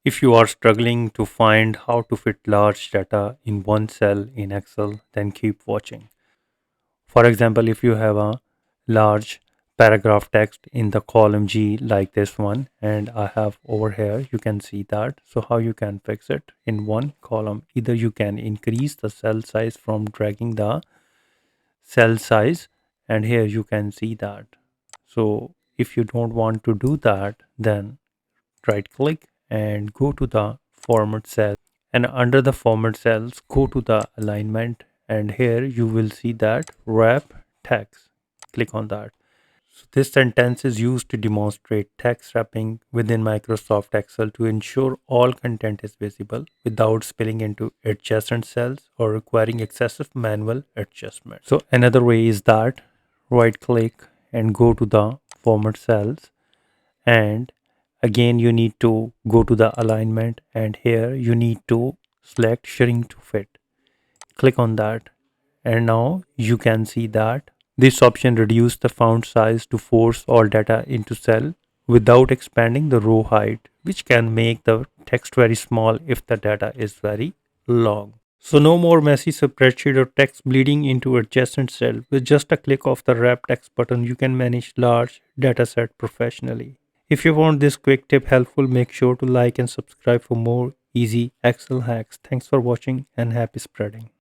If you are struggling to find how to fit large data in one cell in Excel, then keep watching. For example, if you have a large paragraph text in the column G like this one, and I have over here, you can see that. So how you can fix it in one column? Either you can increase the cell size from dragging the cell size, and here you can see that. So if you don't want to do that, then right click and go to the format cell, and under the format cells go to the alignment, and here you will see that wrap text. Click on that. So this sentence is used to demonstrate text wrapping within Microsoft Excel to ensure all content is visible without spilling into adjacent cells or requiring excessive manual adjustment. So another way is that right click and go to the format cells, and again you need to go to the alignment, and here you need to select shrink to fit. Click on that, and now you can see that this option reduces the font size to force all data into cell without expanding the row height, which can make the text very small if the data is very long. So no more messy spreadsheet or text bleeding into adjacent cell. With just a click of the wrap text button, you can manage large dataset professionally. If you found this quick tip helpful, make sure to like and subscribe for more easy Excel hacks. Thanks for watching and happy spreading.